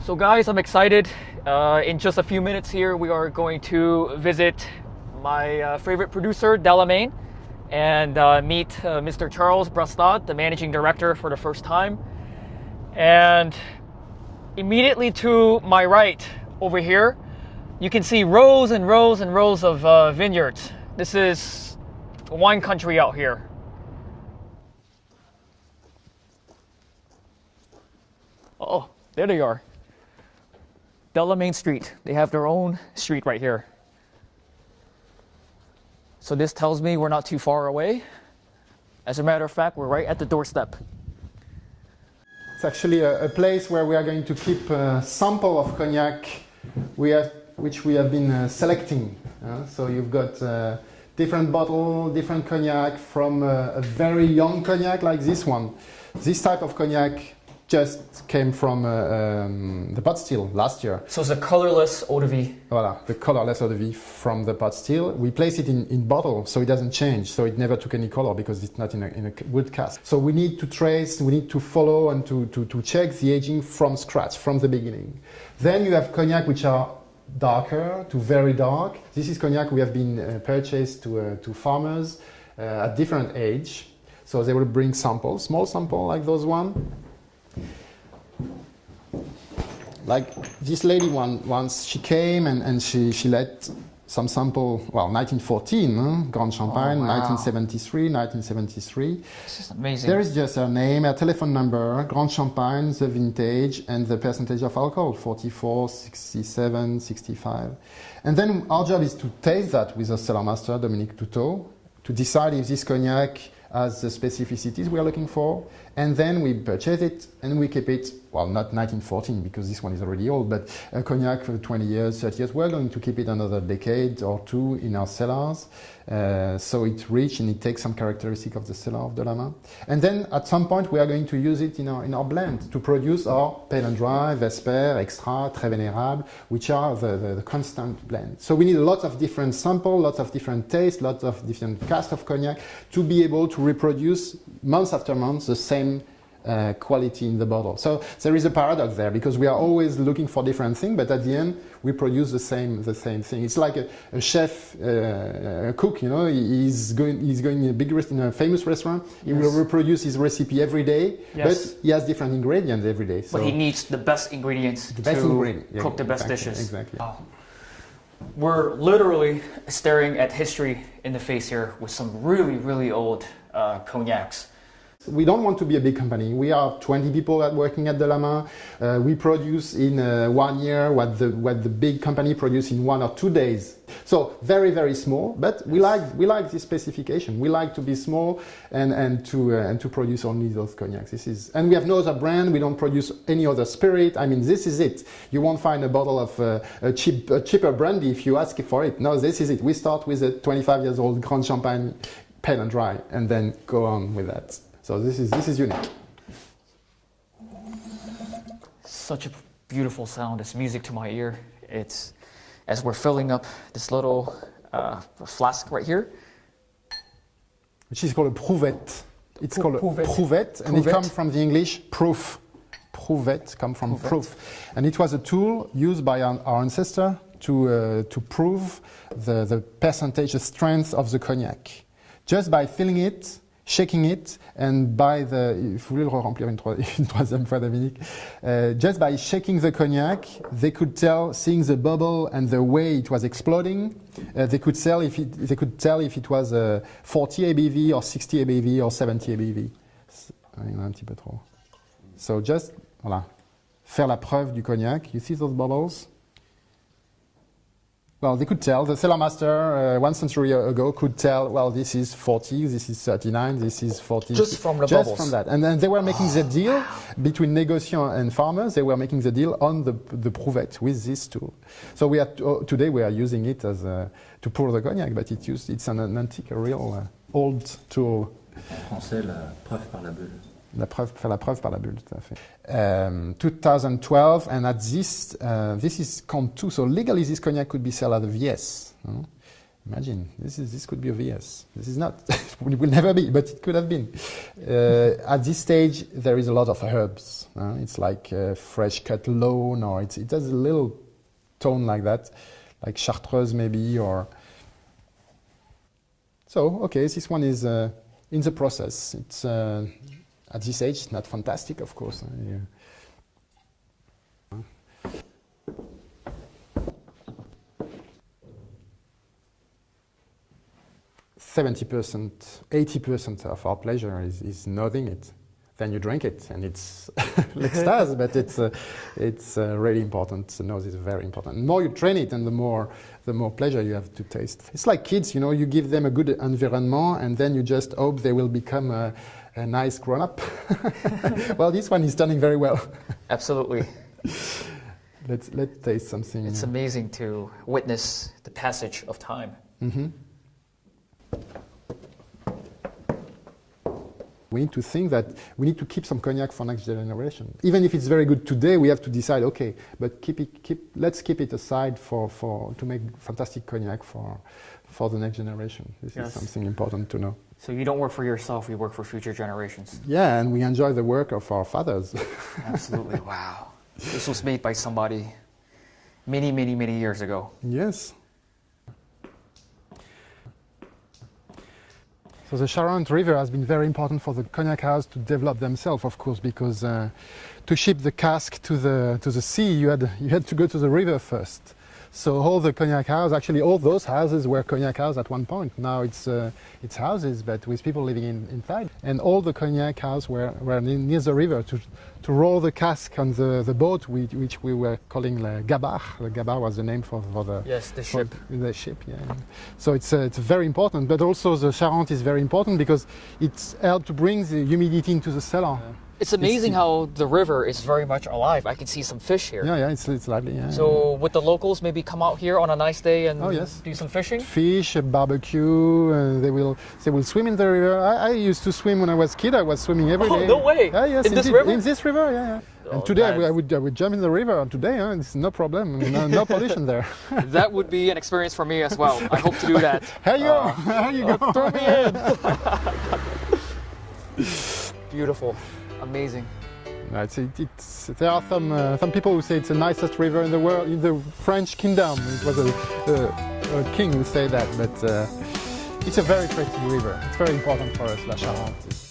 So guys, I'm excited. In just a few minutes here, we are going to visit my favorite producer, Delamain, and meet Mr. Charles Brastad, the managing director, for the first time. And immediately to my right over here, you can see rows and rows and rows of vineyards. This is a wine country out here. Oh, there they are. Delamain Street. They have their own street right here. So this tells me we're not too far away. As a matter of fact, we're right at the doorstep. It's actually a place where we are going to keep a sample of cognac which we have been selecting. So you've got different bottle, different cognac, from a very young cognac like this one. This type of cognac just came from the pot still last year. So it's a colorless eau de vie. Voilà, the colorless eau de vie from the pot still. We place it in bottle so it doesn't change, so it never took any color because it's not in a wood cask. So we need to trace, we need to follow and to check the aging from scratch, from the beginning. Then you have cognac which are darker to very dark. This is cognac we have been purchased to farmers at different age. So they will bring samples, small sample like those one. Like this lady once she came and she let some sample, well, 1914, Grand Champagne, oh, wow. 1973. This is amazing. There is just her name, her telephone number, Grand Champagne, the vintage, and the percentage of alcohol, 44, 67, 65. And then our job is to taste that with the cellar master, Dominique Toutot, to decide if this cognac has the specificities we are looking for, and then we purchase it and we keep it, well, not 1914 because this one is already old, but a cognac for 20 years, 30 years, we're going to keep it another decade or two in our cellars, so it's rich and it takes some characteristic of the cellar of Delamain. And then at some point we are going to use it in our blend to produce our pale and dry, Vesper, Extra, Très Vénérable, which are the constant blend. So we need a lot of different samples, lots of different tastes, lots of different casks of cognac to be able to reproduce month after month the same quality in the bottle. So there is a paradox there because we are always looking for different things, but at the end we produce the same thing. It's like a chef, a cook. You know, he's going in a famous restaurant. He will reproduce his recipe every day, but he has different ingredients every day. So but he needs the best ingredients to cook the best dishes. Exactly. Wow. We're literally staring at history in the face here with some really, really old cognacs. We don't want to be a big company. We are 20 people working at Delamain. We produce in 1 year what the big company produce in 1 or 2 days. So very, very small, but we like this specification. We like to be small and to produce only those cognacs. And we have no other brand. We don't produce any other spirit. I mean, this is it. You won't find a bottle of a cheaper brandy if you ask for it. No, this is it. We start with a 25 years old Grand Champagne, pale and dry, and then go on with that. So this is unique. Such a beautiful sound. It's music to my ear. It's as we're filling up this little flask right here, which is called a prouvette. It's called a prouvette, and it comes from the English proof. Prouvette comes from proof, and it was a tool used by our ancestor to prove the percentage, the strength of the cognac, just by filling it, shaking it, and by il faut le remplir une troisième fois, Dominique. Just by shaking the cognac, they could tell, seeing the bubble and the way it was exploding, they could tell if it was 40 ABV or 60 ABV or 70 ABV. Il y en a un petit peu trop. So just, voilà, faire la preuve du cognac. You see those bubbles? Well, they could tell. The cellar master 1 century ago could tell, well, this is 40, this is 39, this is 40. Just from the just bubbles. From that. And then they were making the deal between négociants and farmers. They were making the deal on the prouvette with this tool. So today we are using it as to pour the cognac, but it's an antique, a real old tool. En français, la preuve par la bulle. Faire la preuve par la bulle, tout à fait. 2012, and at this is count 2, so legally this cognac could be sold at the VS. Imagine, this could be a VS. This is not, it will never be, but it could have been. At this stage, there is a lot of herbs. It's like fresh cut lawn, or it has a little tone like that, like Chartreuse maybe, or... So, okay, this one is in the process. It's, at this age, it's not fantastic, of course. 70%, 80% of our pleasure is knowing it. Then you drink it, and it's l'extase, but it's really important. The nose is very important. The more you train it, and the more pleasure you have to taste. It's like kids, you know, you give them a good environment, and then you just hope they will become a nice grown-up. Well, this one is turning very well. Absolutely. Let's taste something. It's amazing to witness the passage of time. Mm-hmm. We need to think that we need to keep some cognac for next generation. Even if it's very good today, we have to decide, okay, but let's keep it aside to make fantastic cognac for the next generation. This is something important to know. So you don't work for yourself, you work for future generations. Yeah, and we enjoy the work of our fathers. Absolutely, wow. This was made by somebody many, many, many years ago. Yes. So the Charente River has been very important for the cognac house to develop themselves, of course, because to ship the cask to the sea, you had to go to the river first. So all the cognac houses, actually all those houses were cognac houses at one point. Now it's houses, but with people living inside. And all the cognac houses were near the river to roll the cask on the boat, which we were calling the gabar. The gabar was the name for the... Yes, the ship. The ship, yeah. So it's very important, but also the Charente is very important because it's helped to bring the humidity into the cellar. Yeah. It's amazing how the river is very much alive. I can see some fish here. Yeah, it's lively. Yeah, so would the locals maybe come out here on a nice day and do some fishing? Fish, barbecue. They will swim in the river. I used to swim when I was a kid. I was swimming every day. Oh, no way! Yes, in this river? In this river, yeah. Oh, and today I would jump in the river. Today, it's no problem. No pollution there. That would be an experience for me as well. I hope to do that. Here you go. Throw me in. Beautiful. Amazing. There are some people who say it's the nicest river in the world, in the French kingdom. It was a king who said that, but it's a very pretty river. It's very important for us, La Charente.